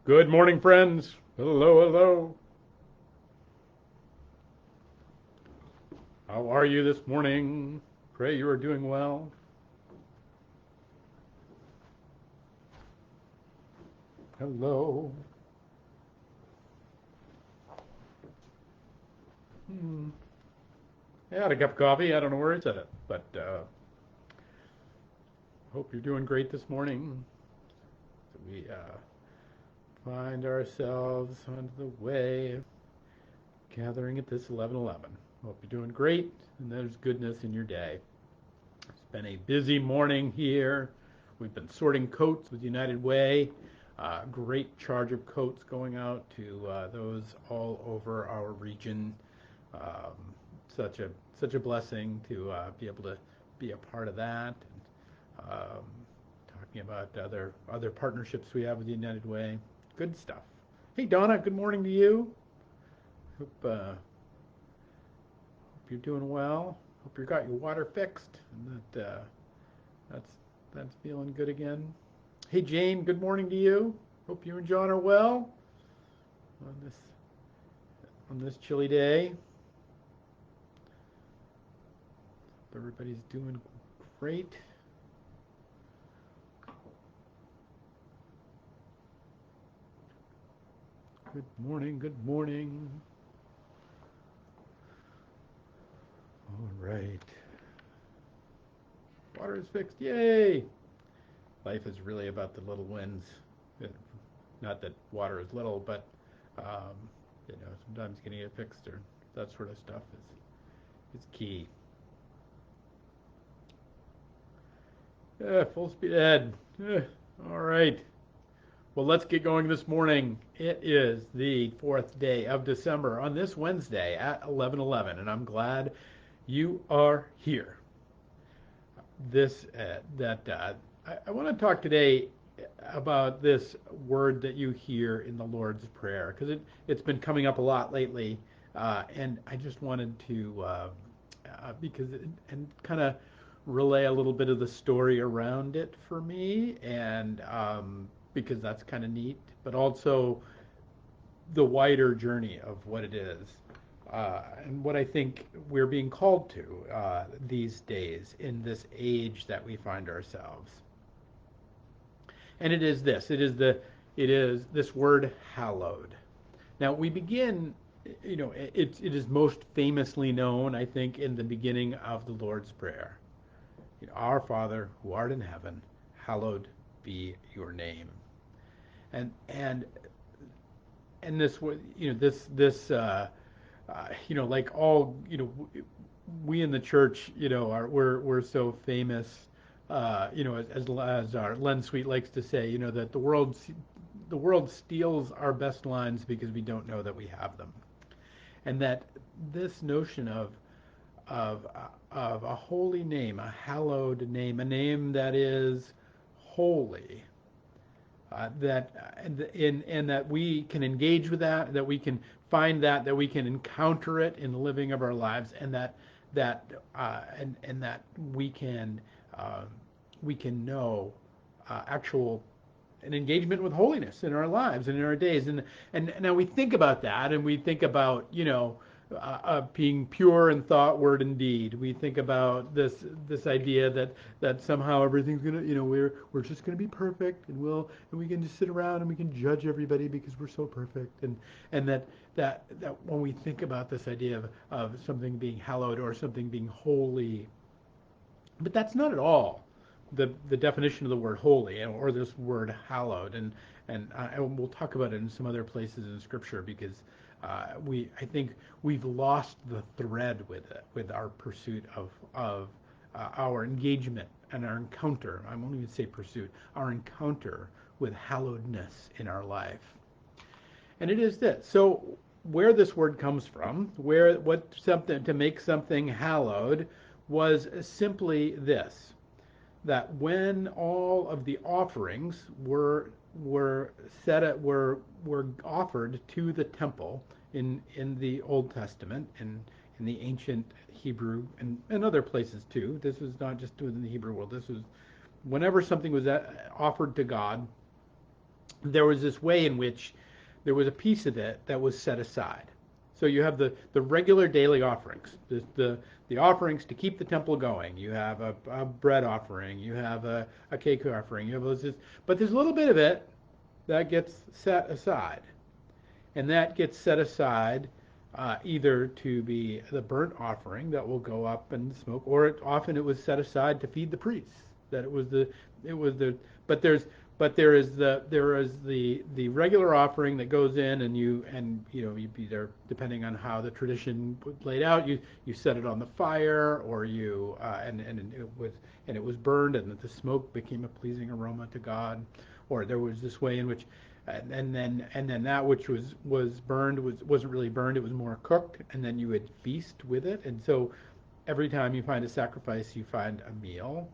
Good morning, friends. Hello, hello. How are you this morning? Pray you are doing well. Hello. Hmm. I had a cup of coffee. I don't know where it's at, but hope you're doing great this morning. So we find ourselves on the way of gathering at this 11:11. Hope you're doing great, and there's goodness in your day. It's been a busy morning here. We've been sorting coats with United Way. Great charge of coats going out to those all over our region. Um, such a blessing to be able to be a part of that. And, talking about other partnerships we have with United Way. Good stuff. Hey Donna, good morning to you. Hope you're doing well. Hope you got your water fixed and that's that's feeling good again. Hey Jane, good morning to you. Hope you and John are well on this chilly day. Everybody's doing great. Good morning, good morning. All right. Water is fixed. Yay! Life is really about the little wins. Not that water is little, but um, sometimes getting it fixed or that sort of stuff is key. Full speed ahead. All right. Well, let's get going this morning. It is the fourth day of December on this Wednesday at 11:11, and I'm glad you are here. This that I want to talk today about this word that you hear in the Lord's Prayer because it's been coming up a lot lately, and I just wanted to because and kind of relay a little bit of the story around it for me, and because that's kind of neat, but also the wider journey of what it is. And what I think we're being called to these days in this age that we find ourselves. And it is this. It is this word hallowed. Now we begin, it is most famously known, I think, in the beginning of the Lord's Prayer. Our Father who art in heaven, hallowed be your name. And and this like all we in the church are we're so famous as our Len Sweet likes to say, that the world steals our best lines because we don't know that we have them, and that this notion of of a holy name, a hallowed name, a name that is holy, and that we can engage with that we can find that we can encounter it in the living of our lives, and that uh, we can know actual an engagement with holiness in our lives and in our days. And now we think about that, and we think about being pure in thought, word, and deed. We think about this idea that somehow everything's gonna, we're just gonna be perfect, and we can just sit around and we can judge everybody because we're so perfect, and that when we think about this idea of something being hallowed or something being holy, but that's not at all the definition of the word holy or this word hallowed, and we'll talk about it in some other places in Scripture because I think we've lost the thread with it, with our pursuit of our engagement and our encounter. I won't even say pursuit, our encounter with hallowedness in our life. And it is this. So where this word comes from, where what something to make something hallowed, was simply this: that when all of the offerings were set at were offered to the temple in the Old Testament and in the ancient Hebrew and other places too. This was not just within the Hebrew world. This was whenever something was offered to God, there was this way in which there was a piece of it that was set aside. So you have the regular daily offerings, the offerings to keep the temple going. You have a bread offering, you have a cake offering, you have those, but there's a little bit of it that gets set aside. And that gets set aside either to be the burnt offering that will go up in the smoke, or often it was set aside to feed the priests. That it was the but there's but there is the regular offering that goes in, and you either, depending on how the tradition laid out, you set it on the fire, or you and it was burned, and the smoke became a pleasing aroma to God. Or there was this way in which and then that which was burned wasn't really burned, it was more cooked, and then you would feast with it. And so every time you find a sacrifice, you find a meal.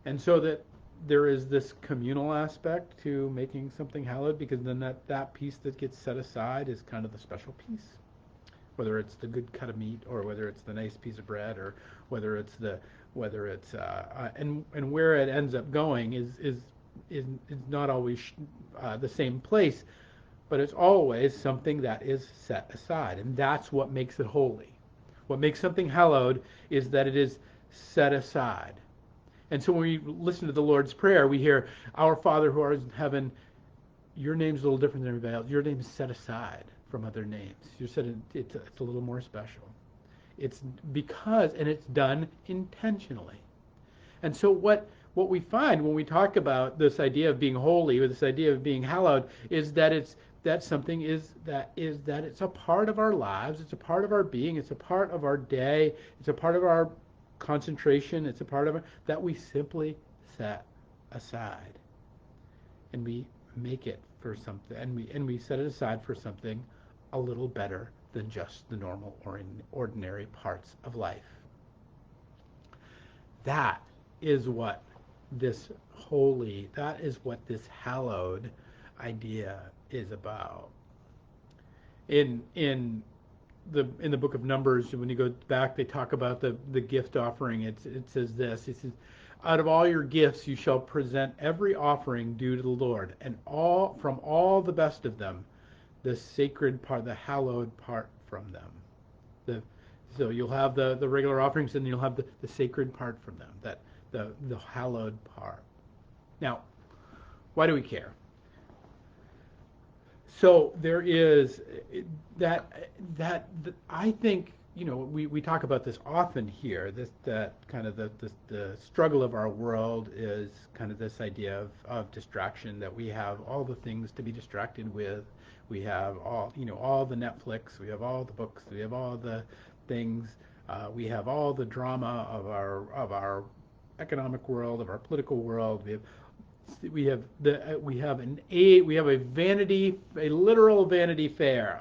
And so that there is this communal aspect to making something hallowed, because then that piece that gets set aside is kind of the special piece, whether it's the good cut of meat, or whether it's the nice piece of bread, or whether it's and where it ends up going is not always the same place, but it's always something that is set aside, and that's what makes it holy. What makes something hallowed is that it is set aside. And so when we listen to the Lord's Prayer, we hear, "Our Father who art in heaven," your name's a little different than everybody else. Your name is set aside from other names. You're set in, it's a little more special. It's because, and it's done intentionally. And so what we find when we talk about this idea of being holy, or this idea of being hallowed, is that it's a part of our lives, it's a part of our being, it's a part of our day, it's a part of our concentration, it's a part of it that we simply set aside, and we make it for something, and we set it aside for something a little better than just the normal or ordinary parts of life. That is what that is what this hallowed idea is about. In the book of Numbers, when you go back, they talk about the gift offering. It says this. It says, "Out of all your gifts you shall present every offering due to the Lord, and all the best of them, the sacred part, the hallowed part from them." So you'll have the regular offerings, and you'll have the sacred part from them, that the hallowed part. Now, why do we care? So there is that I think, we talk about this often here. That kind of the struggle of our world is kind of this idea of distraction, that we have all the things to be distracted with. We have all the Netflix, we have all the books, we have all the things, we have all the drama of our economic world, of our political world. We have a literal Vanity Fair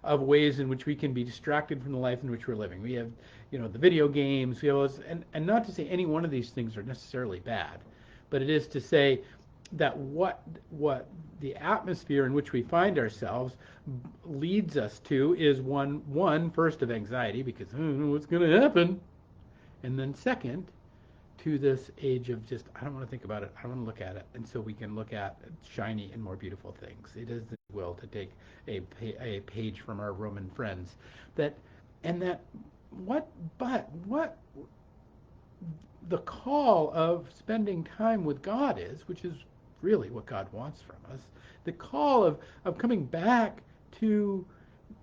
of ways in which we can be distracted from the life in which we're living. We have, the video games. We have, and not to say any one of these things are necessarily bad, but it is to say that what the atmosphere in which we find ourselves leads us to is one first of anxiety, because I don't know what's going to happen, and then second, to this age of just, I don't want to think about it, I don't want to look at it, and so we can look at shiny and more beautiful things. It is the will to take a page from our Roman friends, what the call of spending time with God is, which is really what God wants from us, the call of coming back to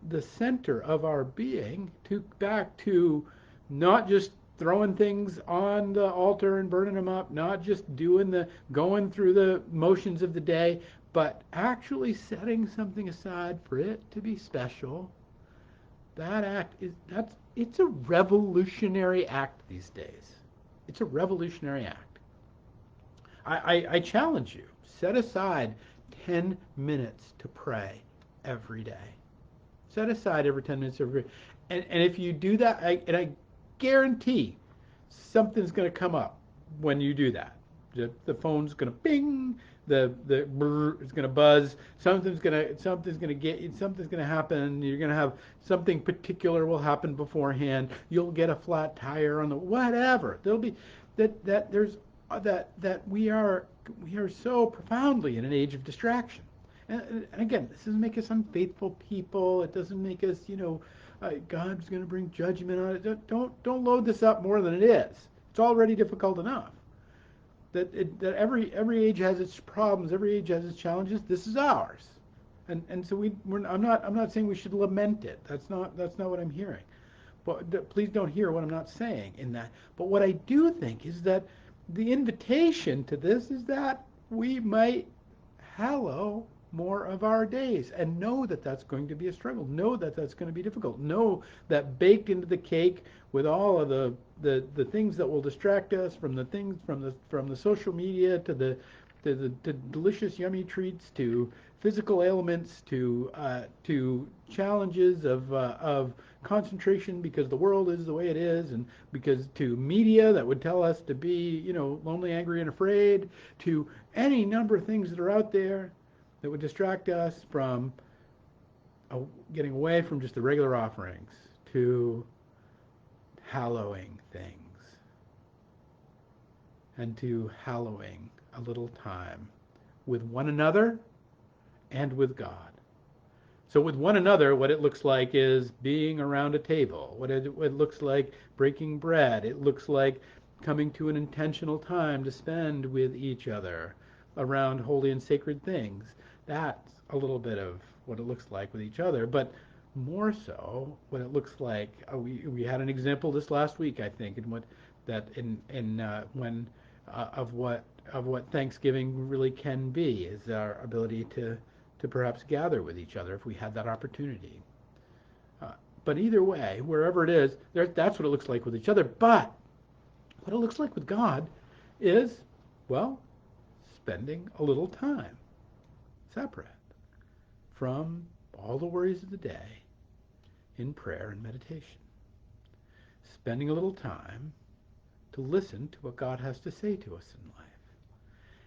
the center of our being, back to not just throwing things on the altar and burning them up, not just going through the motions of the day, but actually setting something aside for it to be special. It's a revolutionary act these days. It's a revolutionary act. I challenge you, set aside 10 minutes to pray every day. Set aside every 10 minutes every day. And if you do that, I guarantee something's going to come up when you do that. The phone's going to ping, the brr is going to buzz, something's going to happen. You're going to have something particular will happen beforehand. You'll get a flat tire on the whatever. There'll be that we are we are so profoundly in an age of distraction. And again, this doesn't make us unfaithful people. It doesn't make us, God's going to bring judgment on it. Don't load this up more than it is. It's already difficult enough. That every age has its problems. Every age has its challenges. This is ours, and so I'm not saying we should lament it. That's not what I'm hearing. But please don't hear what I'm not saying in that. But what I do think is that the invitation to this is that we might hallow more of our days and know that that's going to be a struggle. Know that that's going to be difficult. Know that baked into the cake with all of the things that will distract us from the things from the social media to delicious yummy treats to physical ailments to challenges of concentration because the world is the way it is, and because to media that would tell us to be lonely, angry, and afraid, to any number of things that are out there that would distract us from getting away from just the regular offerings to hallowing things and to hallowing a little time with one another and with God. So with one another, what it looks like is being around a table. What it looks like breaking bread. It looks like coming to an intentional time to spend with each other around holy and sacred things. That's a little bit of what it looks like with each other, but more so what it looks like. We had an example this last week, I think, in what Thanksgiving really can be is our ability to perhaps gather with each other if we had that opportunity. But either way, wherever it is, that's what it looks like with each other. But what it looks like with God is, well, spending a little time separate from all the worries of the day in prayer and meditation. Spending a little time to listen to what God has to say to us in life.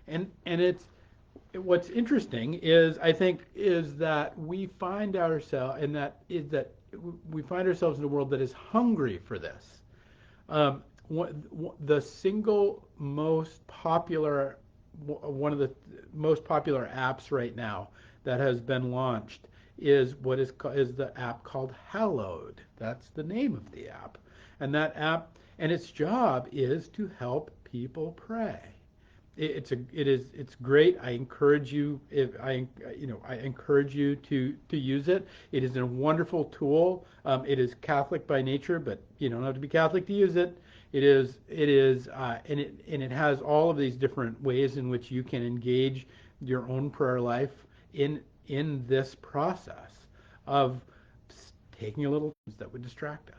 And what's interesting is, I think, is that we find ourselves in a world that is hungry for this. The single most popular, one of the most popular apps right now that has been launched is the app called Hallowed. That's the name of the app, and that app and its job is to help people pray. It's great. I encourage you to use it. It is a wonderful tool. It is Catholic by nature, but you don't have to be Catholic to use it. And it has all of these different ways in which you can engage your own prayer life in this process of taking a little that would distract us.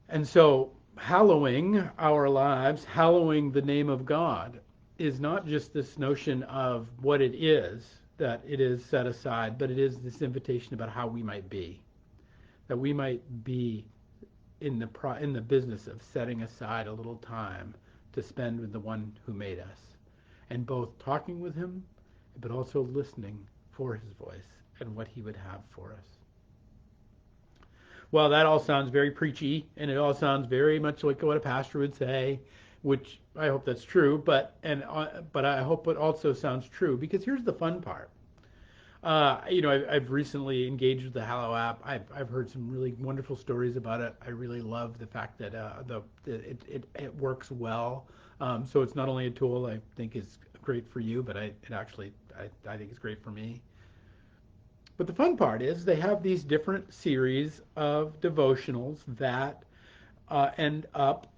And so hallowing our lives, hallowing the name of God, is not just this notion of what it is that it is set aside, but it is this invitation about how we might be, that we might be in the business of setting aside a little time to spend with the one who made us, and both talking with him, but also listening for his voice and what he would have for us. Well, that all sounds very preachy, and it all sounds very much like what a pastor would say, which I hope that's true. But I hope it also sounds true, because here's the fun part. I've recently engaged with the Hallow app. I've heard some really wonderful stories about it. I really love the fact that it works well. So it's not only a tool I think is great for you, but I think it's great for me. But the fun part is they have these different series of devotionals that end up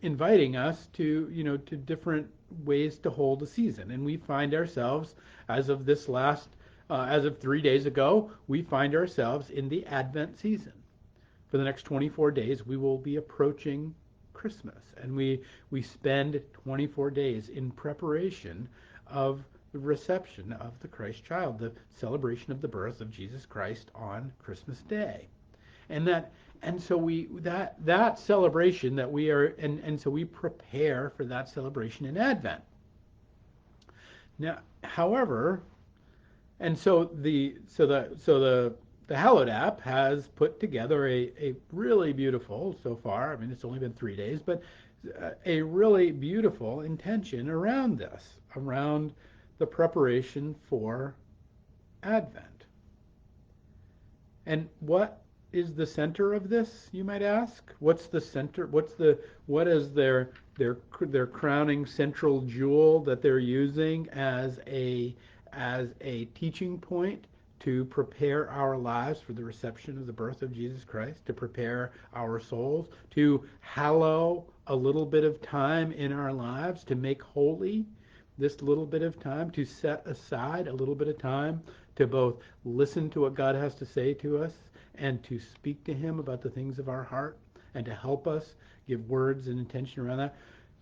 inviting us to different ways to hold a season. And we find ourselves, as of 3 days ago, we find ourselves in the Advent season. For the next 24 days, we will be approaching Christmas, and we spend 24 days in preparation of the reception of the Christ child, the celebration of the birth of Jesus Christ on Christmas Day. So that celebration that we are, and so we prepare for that celebration in Advent. Now, however, and so the the Hallowed app has put together a really beautiful, so far, I mean, it's only been 3 days, but a really beautiful intention around this, around the preparation for Advent. And what is the center of this, you might ask? What's the center? What is their crowning central jewel that they're using as a teaching point to prepare our lives for the reception of the birth of Jesus Christ, to prepare our souls, to hallow a little bit of time in our lives, to make holy this little bit of time, to set aside a little bit of time to both listen to what God has to say to us and to speak to him about the things of our heart and to help us give words and intention around that.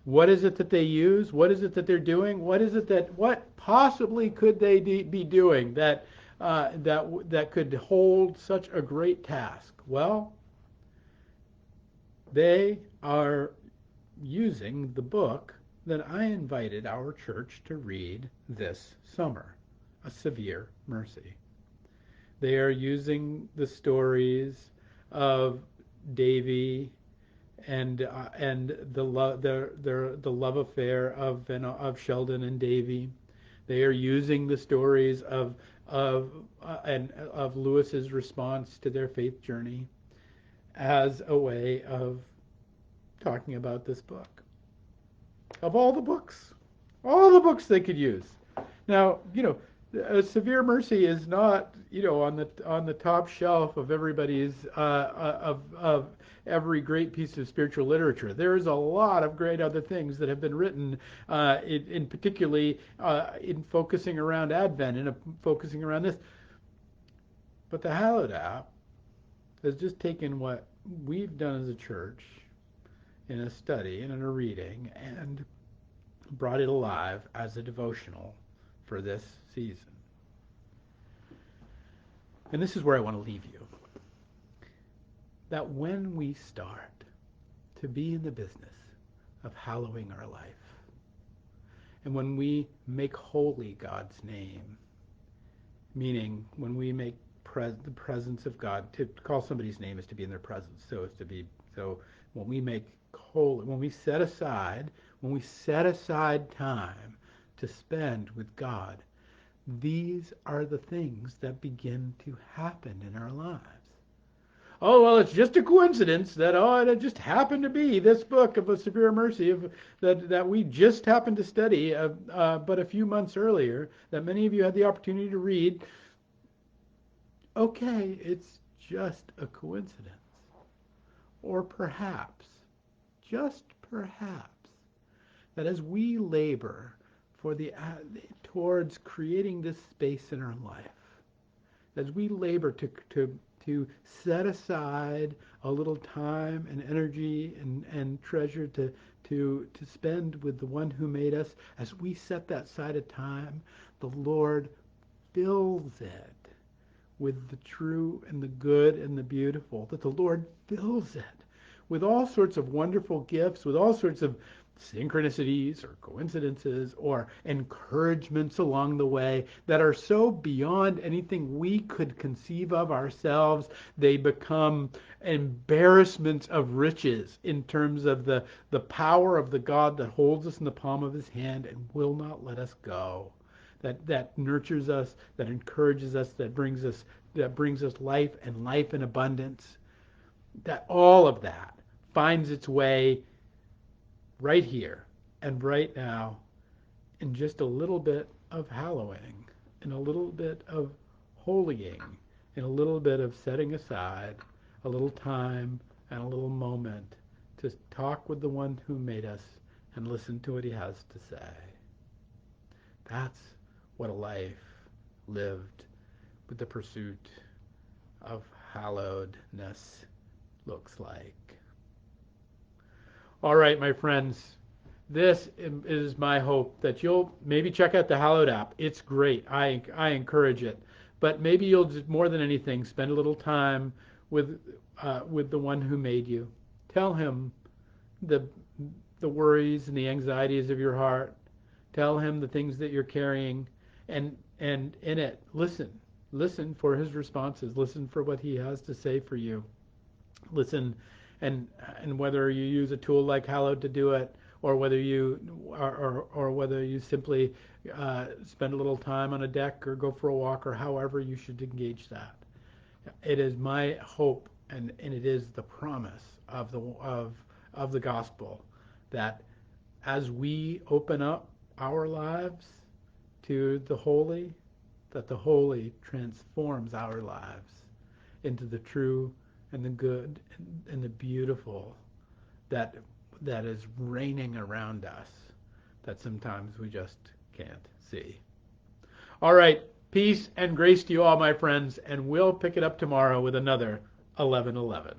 What is it that they use? What is it that they're doing? What possibly could they be doing that could hold such a great task? Well, they are using the book that I invited our church to read this summer, A Severe Mercy. They are using the stories of Davy and the love affair of Sheldon and Davy. They are using the stories of Lewis's response to their faith journey as a way of talking about this book. Of all the books they could use. Now, A Severe Mercy is not, on the top shelf of everybody's of every great piece of spiritual literature. There is a lot of great other things that have been written, in particularly in focusing around Advent and focusing around this. But the Hallowed app has just taken what we've done as a church in a study and in a reading and brought it alive as a devotional for this season. And this is where I want to leave you. That when we start to be in the business of hallowing our life, and when we make holy God's name, meaning when we make the presence of God, to call somebody's name is to be in their presence, so when we make holy, when we set aside time to spend with God, these are the things that begin to happen in our lives. Oh, well, it's just a coincidence that, it just happened to be this book of A Severe Mercy that we just happened to study but a few months earlier, that many of you had the opportunity to read. Okay, it's just a coincidence. Or perhaps, just perhaps, that as we labor towards creating this space in our life, as we labor to set aside a little time and energy and treasure to spend with the one who made us, as we set that side of time, the Lord fills it with the true and the good and the beautiful, that the Lord fills it with all sorts of wonderful gifts, with all sorts of synchronicities or coincidences or encouragements along the way that are so beyond anything we could conceive of ourselves, they become embarrassments of riches in terms of the power of the God that holds us in the palm of his hand and will not let us go. That nurtures us, that encourages us, that brings us life and life in abundance. That all of that finds its way right here and right now in just a little bit of hallowing, in a little bit of holying, in a little bit of setting aside a little time and a little moment to talk with the one who made us and listen to what he has to say. That's what a life lived with the pursuit of hallowedness looks like. All right, my friends, this is my hope that you'll maybe check out the Hallowed app. It's great. I encourage it. But maybe you'll just, more than anything, spend a little time with the one who made you. Tell him the worries and the anxieties of your heart. Tell him the things that you're carrying, and in it, listen. Listen for his responses. Listen for what he has to say for you. Listen, and whether you use a tool like Hallowed to do it, or whether you or whether you simply spend a little time on a deck or go for a walk, or however you should engage that. It is my hope, and it is the promise of the gospel, that as we open up our lives to the holy, that the holy transforms our lives into the true and the good and the beautiful that that is reigning around us, that sometimes we just can't see. All right, peace and grace to you all, my friends, and we'll pick it up tomorrow with another 11:11.